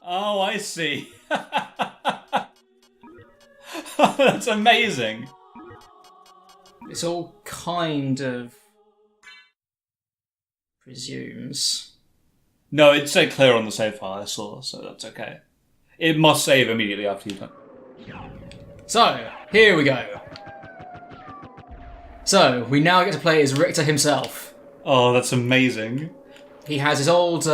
Oh, I see. That's amazing. It's all kind of presumes. No, it said clear on the save file I saw, so that's okay. It must save immediately after you've done. So, here we go. So, we now get to play as Richter himself. Oh, that's amazing. He has his old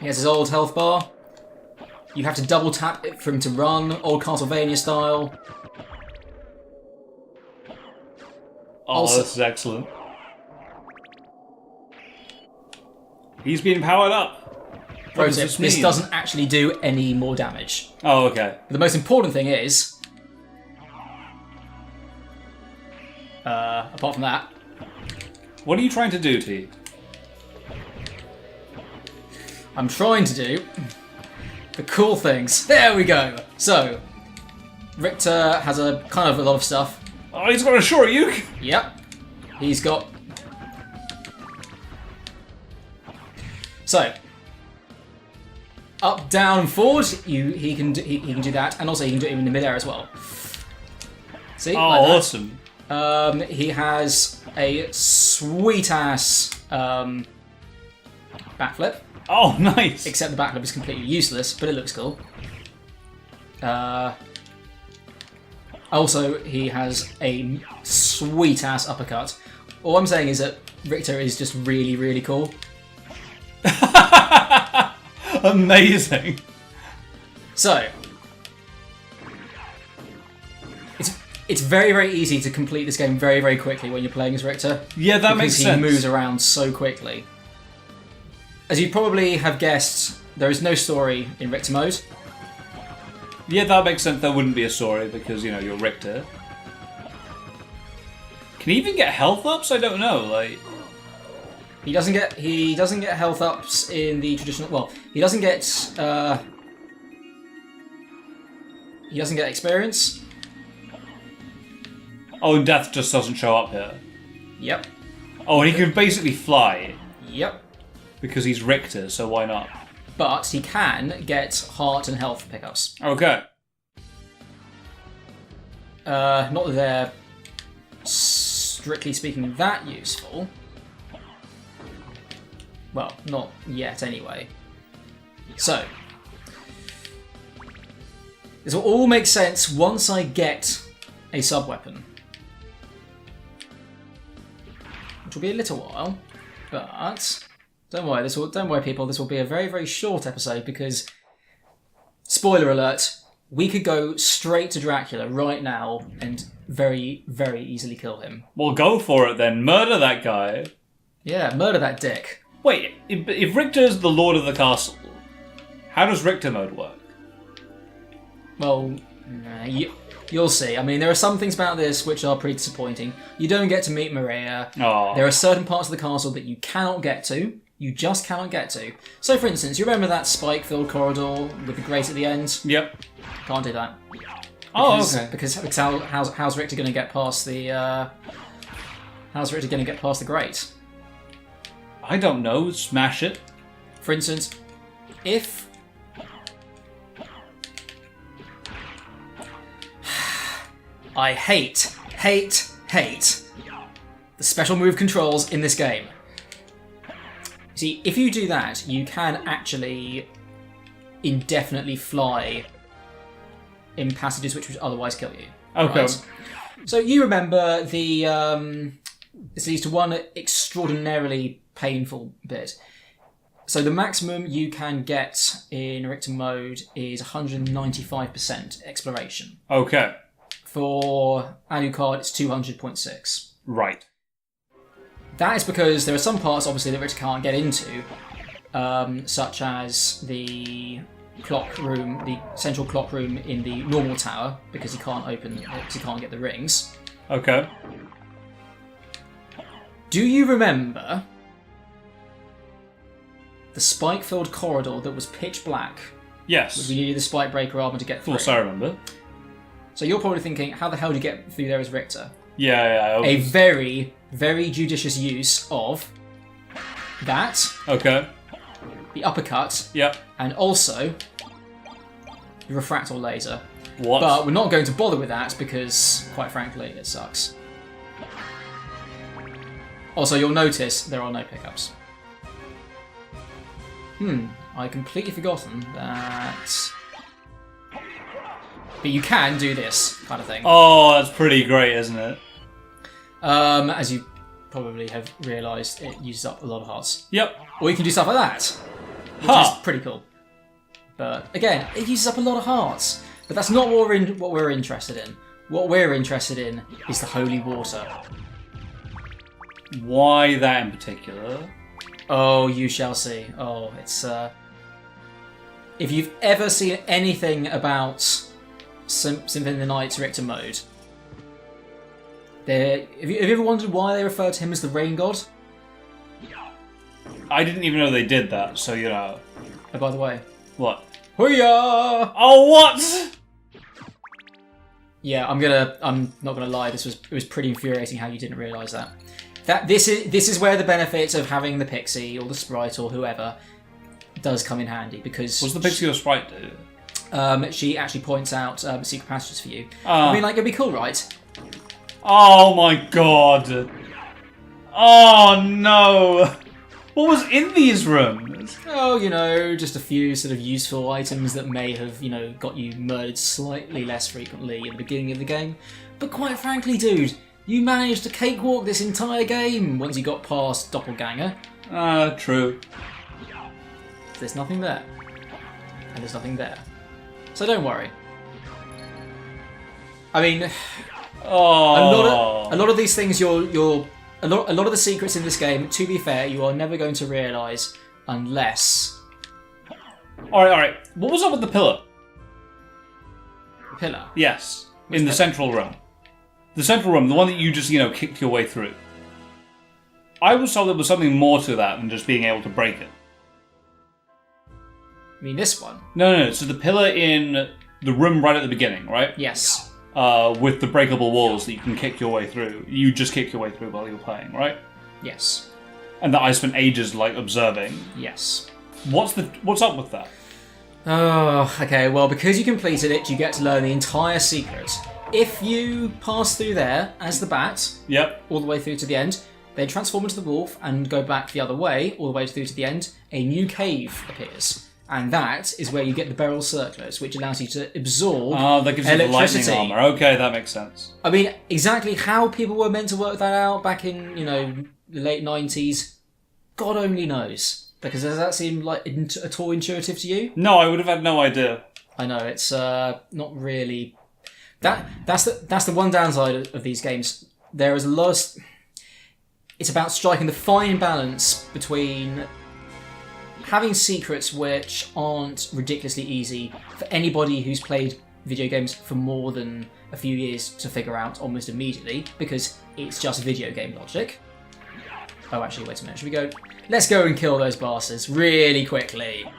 health bar. You have to double tap it for him to run, old Castlevania style. Oh, Also, this is excellent. He's being powered up. Pro tip, this doesn't actually do any more damage. Oh, okay. But the most important thing is, apart from that, what are you trying to do, T? I'm trying to do the cool things. There we go. So, Richter has a kind of a lot of stuff. Oh, he's got a Shoryuken! Yep. He's got... So, up, down, forward. He can do that, and also he can do it in the midair as well. See? Oh, like that. awesome. He has a sweet ass backflip. Oh, nice. Except the backflip is completely useless, but it looks cool. Also, he has a sweet ass uppercut. All I'm saying is that Richter is just really, really cool. Amazing. So, it's very, very easy to complete this game very, very quickly when you're playing as Richter. Yeah, that makes sense. Because he moves around so quickly. As you probably have guessed, there is no story in Richter mode. Yeah, that makes sense. There wouldn't be a story because, you know, you're Richter. Can he even get health ups? I don't know. Like, he doesn't get health ups in the traditional. Well, he doesn't get experience. oh, death just doesn't show up here. Yep. Oh, and he can basically fly Yep. because he's Richter, so why not? But he can get heart and health pickups. Okay. Not that they're strictly speaking that useful. Well, not yet anyway. So, this will all make sense once I get a sub-weapon. Which will be a little while, but don't worry people, this will be a very, very short episode because, spoiler alert, we could go straight to Dracula right now and very, very easily kill him. Well, go for it then. Murder that guy. Yeah, murder that dick. Wait, if Richter's the Lord of the Castle, how does Richter mode work? Well, you'll see. I mean, there are some things about this which are pretty disappointing. You don't get to meet Maria. Oh. There are certain parts of the castle that you cannot get to. You just cannot get to. So, for instance, you remember that spike-filled corridor with the grate at the end? Yep. Can't do that. Okay. Because how's Richter going to get past the? How's Richter going to get past the grate? I don't know. Smash it. For instance, if I hate the special move controls in this game. See, if you do that, you can actually indefinitely fly in passages which would otherwise kill you. Okay. Right? So you remember the this leads to one extraordinarily painful bit. So the maximum you can get in Richter mode is 195% exploration. Okay. For Alucard, it's 200.6. Right. That is because there are some parts, obviously, that Richter can't get into, such as the clock room, the central clock room in the normal tower, because he can't get the rings. Okay. Do you remember the spike-filled corridor that was pitch black? Yes. We needed the spike breaker armor to get through. Of course I remember. So you're probably thinking, how the hell do you get through there as Richter? Yeah. A very, very judicious use of that. Okay. the uppercut, Yep. and also the refractor laser. What? But we're not going to bother with that because, quite frankly, it sucks. Also, you'll notice there are no pickups. I completely forgotten that... But you can do this kind of thing. Oh, that's pretty great, isn't it? As you probably have realised, it uses up a lot of hearts. Yep. Or you can do stuff like that, which is pretty cool. But again, it uses up a lot of hearts. But that's not what we're interested in. What we're interested in is the holy water. Why that in particular? Oh, you shall see. Oh, it's... If you've ever seen anything about Symphony of the Night's Richter mode, have you ever wondered why they refer to him as the Rain God? I didn't even know they did that, so you know. Oh, by the way. What? Hoo-yah! Oh, what? Yeah, I'm not gonna lie. It was pretty infuriating how you didn't realise that. This is where the benefits of having the pixie or the sprite or whoever does come in handy, because What's the pixie or sprite do? She actually points out secret passages for you. I mean, like, it'd be cool, right? Oh my god. Oh no. What was in these rooms? Oh, you know, just a few sort of useful items that may have, you know, got you murdered slightly less frequently at the beginning of the game. But quite frankly, dude, you managed to cakewalk this entire game once you got past Doppelganger. True. There's nothing there. And there's nothing there. So don't worry. I mean, Oh. a lot of these things a lot of the secrets in this game, to be fair, you are never going to realise unless... Alright. What was up with the pillar? The pillar? Yes. In the central room. The central room, the one that you just, you know, kicked your way through. I was told there was something more to that than just being able to break it. I mean, this one? No. So the pillar in the room right at the beginning, right? Yes. With the breakable walls that you can kick your way through. You just kick your way through while you're playing, right? Yes. And that I spent ages, like, observing. Yes. What's up with that? Oh, okay, well, because you completed it, you get to learn the entire secret. If you pass through there as the bat, Yep. all the way through to the end, then transform into the wolf and go back the other way, all the way through to the end, a new cave appears. And that is where you get the beryl circlets, which allows you to absorb That gives you the lightning electricity. armor. Okay, that makes sense. I mean, exactly how people were meant to work that out back in, you know, the late 90s, God only knows. Because does that seem like at all intuitive to you? No, I would have had no idea. I know, it's not really... That's the one downside of these games. There is a lot of... It's about striking the fine balance between having secrets which aren't ridiculously easy for anybody who's played video games for more than a few years to figure out almost immediately, because it's just video game logic. Oh, actually, wait a minute. Should we go... Let's go and kill those bastards really quickly.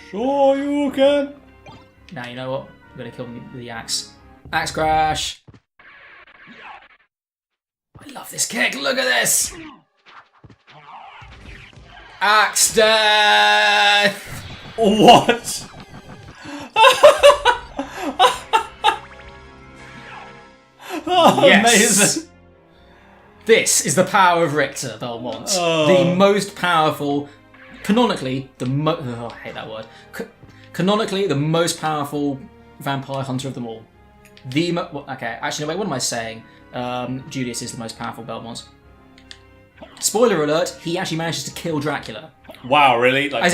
Sure you can. Now, you know what? I'm going to kill them with the axe. Axe crash! I love this kick. Look at this! Axe death! What? Oh, Yes! amazing. This is the power of Richter Belmont. The most powerful... Canonically, I hate that word. Canonically, the most powerful vampire hunter of them all. Okay, actually, no, wait, what am I saying? Julius is the most powerful Belmont. Spoiler alert, he actually manages to kill Dracula. Wow, really? Like, As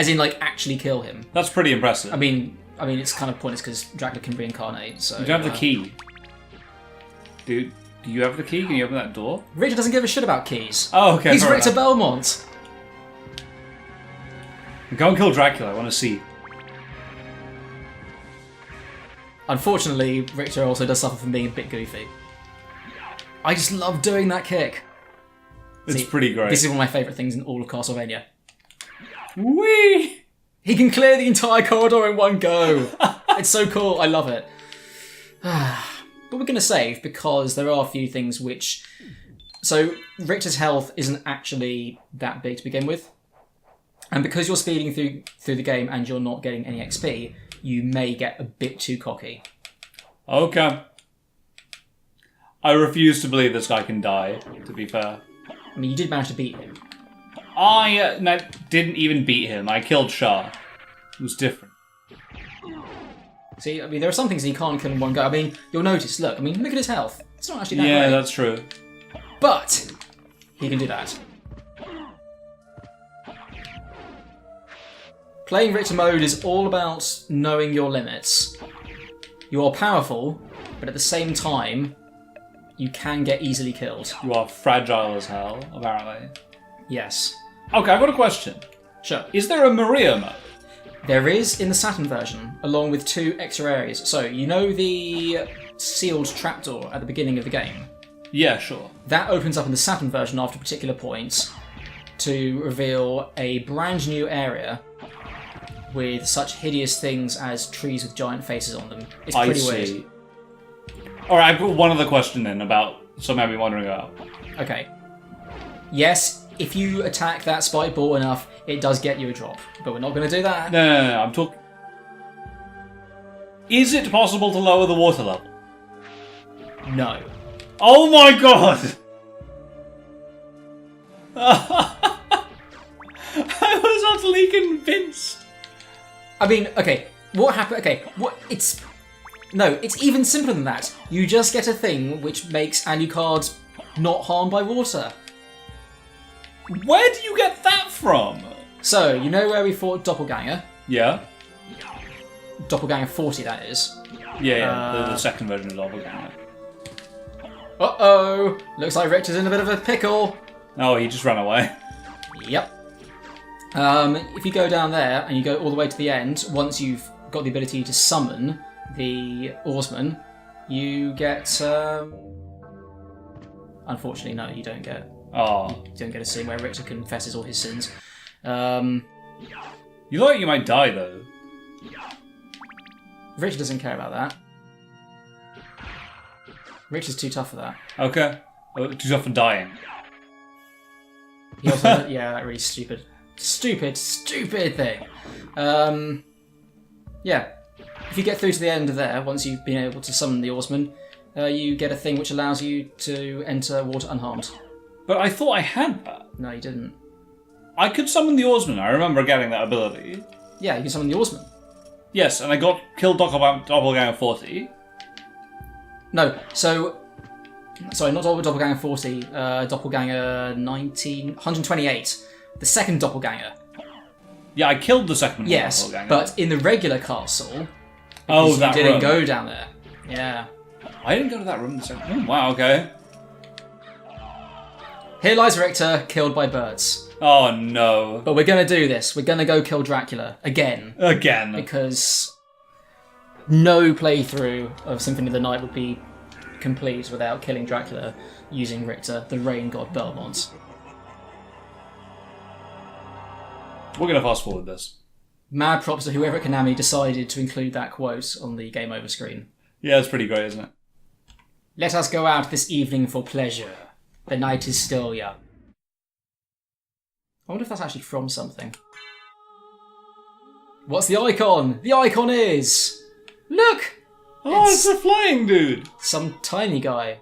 in, like, actually kill him. That's pretty impressive. I mean, it's kind of pointless because Dracula can reincarnate, so... You don't have the key. Dude, do you have the key? Can you open that door? Richter doesn't give a shit about keys. Oh, okay. He's Richter Belmont. Go and kill Dracula, I want to see. Unfortunately, Richter also does suffer from being a bit goofy. I just love doing that kick. It's See, pretty great. This is one of my favourite things in all of Castlevania. Whee! He can clear the entire corridor in one go. It's so cool. I love it. But we're going to save because there are a few things which... So, Richter's health isn't actually that big to begin with. And because you're speeding through the game and you're not getting any XP, you may get a bit too cocky. Okay. I refuse to believe this guy can die, to be fair. I mean, you did manage to beat him. I didn't even beat him. I killed Shah. It was different. See, I mean, there are some things that you can't kill in one go. I mean, you'll notice, look at his health. It's not actually that great. Yeah, that's true. But he can do that. Playing Richter mode is all about knowing your limits. You are powerful, but at the same time, you can get easily killed. You are fragile as hell, apparently. Yes. Okay, I've got a question. Sure. Is there a Maria mode? There is in the Saturn version, along with 2 extra areas. So, you know the sealed trapdoor at the beginning of the game? Yeah, sure. That opens up in the Saturn version after particular points to reveal a brand new area with such hideous things as trees with giant faces on them. It's pretty weird. Alright, I've got one other question then about something I've been wondering about. Okay. Yes, if you attack that spike ball enough, it does get you a drop. But we're not going to do that. No, I'm talking... Is it possible to lower the water level? No. Oh my god! I was utterly convinced. I mean, okay, what happened? Okay, it's even simpler than that. You just get a thing which makes Alucard not harmed by water. Where do you get that from? So, you know where we fought Doppelganger? Yeah. Doppelganger 40, that is. Yeah, the second version of Doppelganger. Uh-oh! Looks like Richter's in a bit of a pickle. Oh, he just ran away. Yep. If you go down there and you go all the way to the end, once you've got the ability to summon the Oarsman, you get... Unfortunately, no, you don't get... Oh. You don't get a scene where Richter confesses all his sins. You look like you might die, though. Richter doesn't care about that. Richter's too tough for that. Okay. Too tough for dying. He also, yeah, that really stupid thing. Yeah. If you get through to the end of there, once you've been able to summon the Oarsman, you get a thing which allows you to enter water unharmed. But I thought I had that. No, you didn't. I could summon the Oarsman. I remember getting that ability. Yeah, you can summon the Oarsman. Yes, and I killed Doppelganger 40. No, so... Sorry, not Doppelganger 40, Doppelganger 128. The second Doppelganger. Yeah, I killed the second yes, Doppelganger. But in the regular castle... Oh, that you didn't room. go down there. Yeah. I didn't go to that room the second... Oh, wow, okay. Here lies Richter, killed by birds. Oh, no. But we're going to do this. We're going to go kill Dracula. Again. Because no playthrough of Symphony of the Night would be complete without killing Dracula using Richter, the rain god Belmont. We're going to fast forward this. Mad props to whoever at Konami decided to include that quote on the game over screen. Yeah, it's pretty great, isn't it? Let us go out this evening for pleasure. The night is still young. I wonder if that's actually from something. What's the icon? The icon is... Look! Oh, it's a flying dude! Some tiny guy.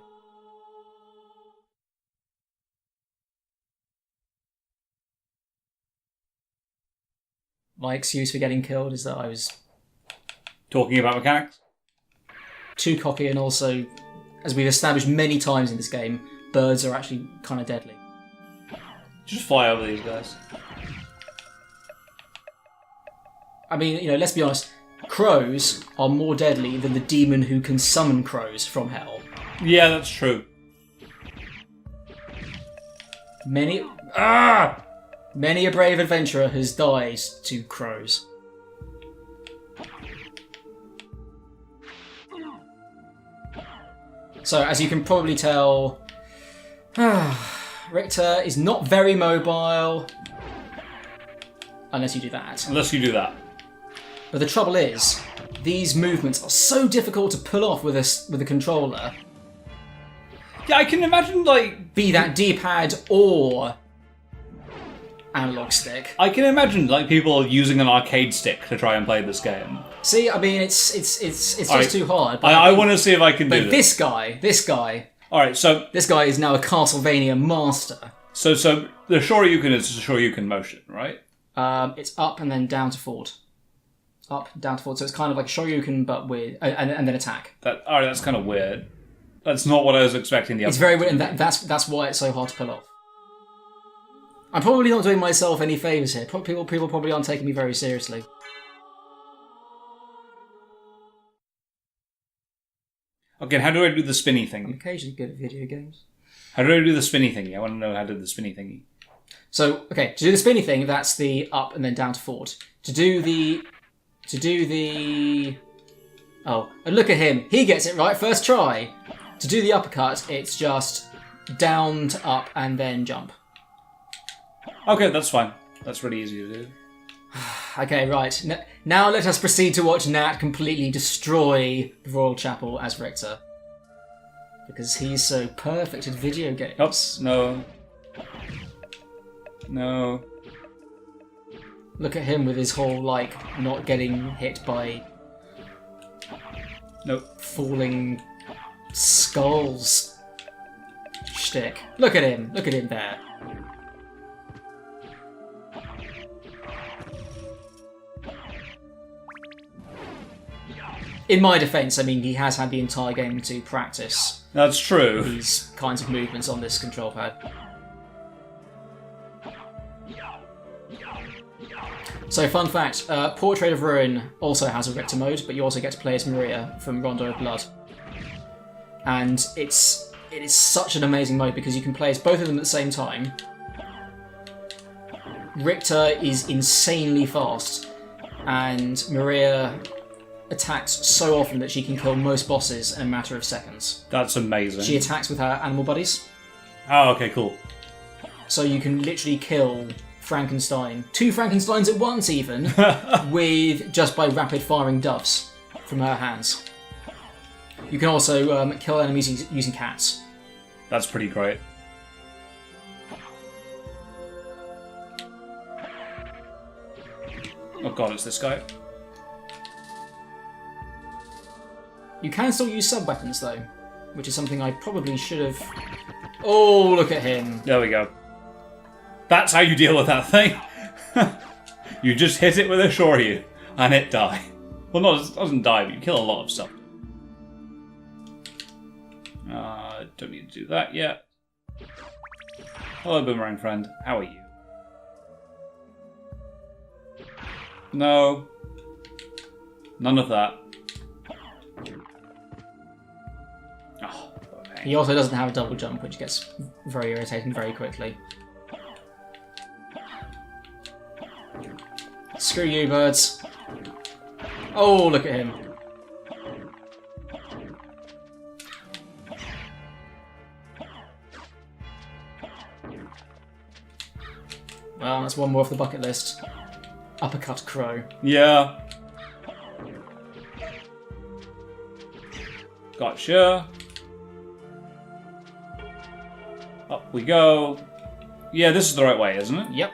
My excuse for getting killed is that I was... Talking about mechanics? Too cocky, and also, as we've established many times in this game, birds are actually kind of deadly. Just fly over these guys. I mean, let's be honest. Crows are more deadly than the demon who can summon crows from hell. Yeah, that's true. Many a brave adventurer has died to crows. So, as you can probably tell, Richter is not very mobile. Unless you do that. Unless you do that. But the trouble is, these movements are so difficult to pull off with a controller. Yeah, I can imagine, like... Be that D-pad or analog stick. I can imagine like people using an arcade stick to try and play this game. See, I mean, it's just Alright. too hard. But I want to see if I can do But this. this guy Alright, so is now a Castlevania master. So the Shoryuken is the Shoryuken motion, right? It's up and then down to forward. Up, down to forward. So it's kind of like Shoryuken, but with and then attack. Alright, that's kind of weird. That's not what I was expecting. It's very weird, and that's why it's so hard to pull off. I'm probably not doing myself any favours here. People probably aren't taking me very seriously. Okay, how do I do the spinny I'm thing? occasionally good at video games. How do I do the spinny thingy? I want to know how to do the spinny thingy. So, okay, to do the spinny thing, that's the up and then down to forward. To do the... Oh, and look at him. He gets it right first try. To do the uppercut, it's just down to up and then jump. Okay, that's fine. That's really easy to do. Okay, right. Now let us proceed to watch Nat completely destroy the Royal Chapel as Richter. Because he's so perfect at video games. Oops, no. No. Look at him with his whole, like, not getting hit by... Nope. falling skulls shtick. Look at him there. In my defence, I mean, he has had the entire game to practice That's true. these kinds of movements on this control pad. So, fun fact, Portrait of Ruin also has a Richter mode, but you also get to play as Maria from Rondo of Blood. And it is such an amazing mode because you can play as both of them at the same time. Richter is insanely fast, and Maria attacks so often that she can kill most bosses in a matter of seconds. That's amazing. She attacks with her animal buddies, Oh, okay, cool. so you can literally kill Frankenstein, 2 Frankensteins at once even, with just by rapid firing doves from her hands. You can also kill enemies using cats. That's pretty great. Oh god, it's this guy. You can still use sub-weapons though, which is something I probably should have... Oh, look at him. There we go. That's how you deal with that thing. You just hit it with a Shoryu, and it dies. Well, no, it doesn't die, but you kill a lot of stuff. Don't need to do that yet. Hello, Boomerang friend. How are you? No. None of that. Oh, what a pain. He also doesn't have a double jump, which gets very irritating very quickly. Screw you, birds. Oh, look at him. Well, that's one more off the bucket list. Uppercut Crow. Yeah. Gotcha. Up we go. Yeah, this is the right way, isn't it? Yep.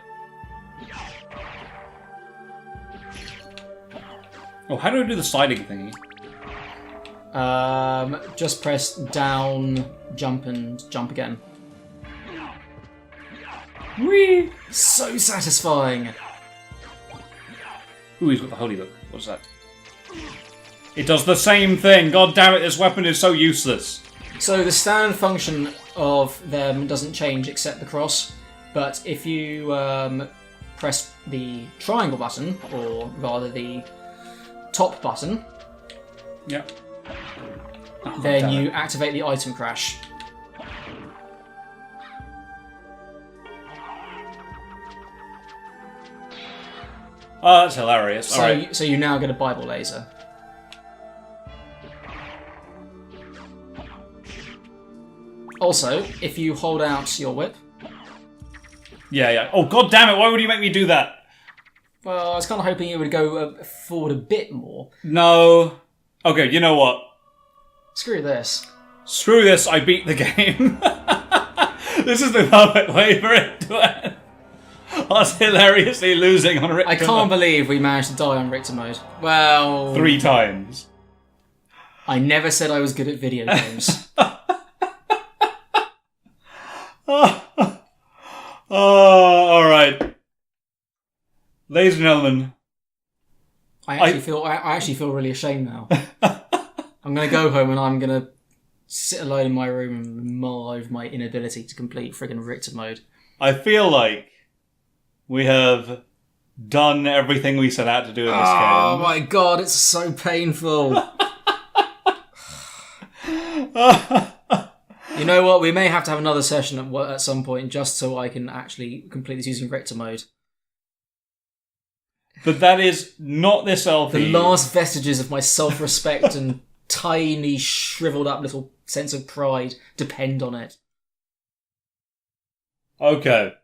Oh, how do I do the sliding thingy? Just press down, jump, and jump again. Whee! So satisfying. Ooh, he's got the holy book. What's that? It does the same thing! God damn it, this weapon is so useless! So the stand function of them doesn't change except the cross, but if you press the triangle button, or rather the top button, Yep. Oh, then damn you it. activate the item crash. Oh, that's hilarious. So, Alright. so you now get a Bible laser. Also, if you hold out your whip, Yeah, yeah. Oh, god damn it, why would you make me do that? well, I was kind of hoping it would go forward a bit more. No. Okay, you know what? Screw this. Screw this, I beat the game. This is the perfect way for it to end. Us hilariously losing on Richter I can't believe we managed to die on Richter mode. Well... 3 times. I never said I was good at video games. Alright. Ladies and gentlemen. I actually feel really ashamed now. I'm going to go home and I'm going to sit alone in my room and mull over my inability to complete friggin' Richter mode. I feel like we have done everything we set out to do in this game. Oh my god, it's so painful. You know what? We may have to have another session at some point just so I can actually complete this using Richter mode. But that is not this LP. The last vestiges of my self-respect and tiny, shriveled up little sense of pride depend on it. Okay.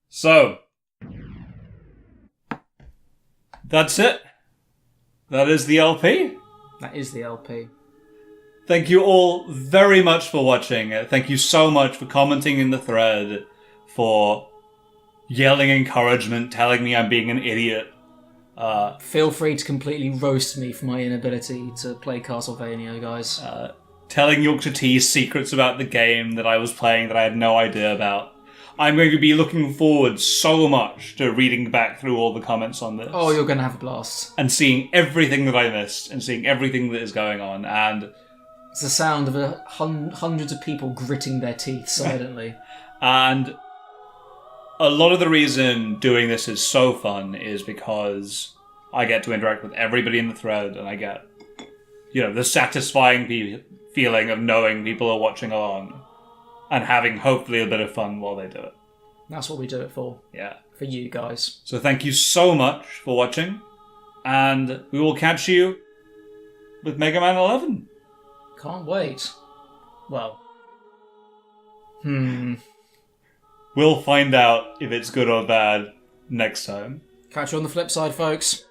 So. That's it. That is the LP. That is the LP. Thank you all very much for watching. Thank you so much for commenting in the thread, for yelling encouragement, telling me I'm being an idiot. Feel free to completely roast me for my inability to play Castlevania, guys. Telling Yorkshire T's secrets about the game that I was playing that I had no idea about. I'm going to be looking forward so much to reading back through all the comments on this. Oh, you're going to have a blast. And seeing everything that I missed, and seeing everything that is going on, and... It's the sound of hundreds of people gritting their teeth silently. And a lot of the reason doing this is so fun is because I get to interact with everybody in the thread, and I get, the satisfying feeling of knowing people are watching along and having hopefully a bit of fun while they do it. That's what we do it for. Yeah. For you guys. So thank you so much for watching, and we will catch you with Mega Man 11. Can't wait. Well. We'll find out if it's good or bad next time. Catch you on the flip side, folks.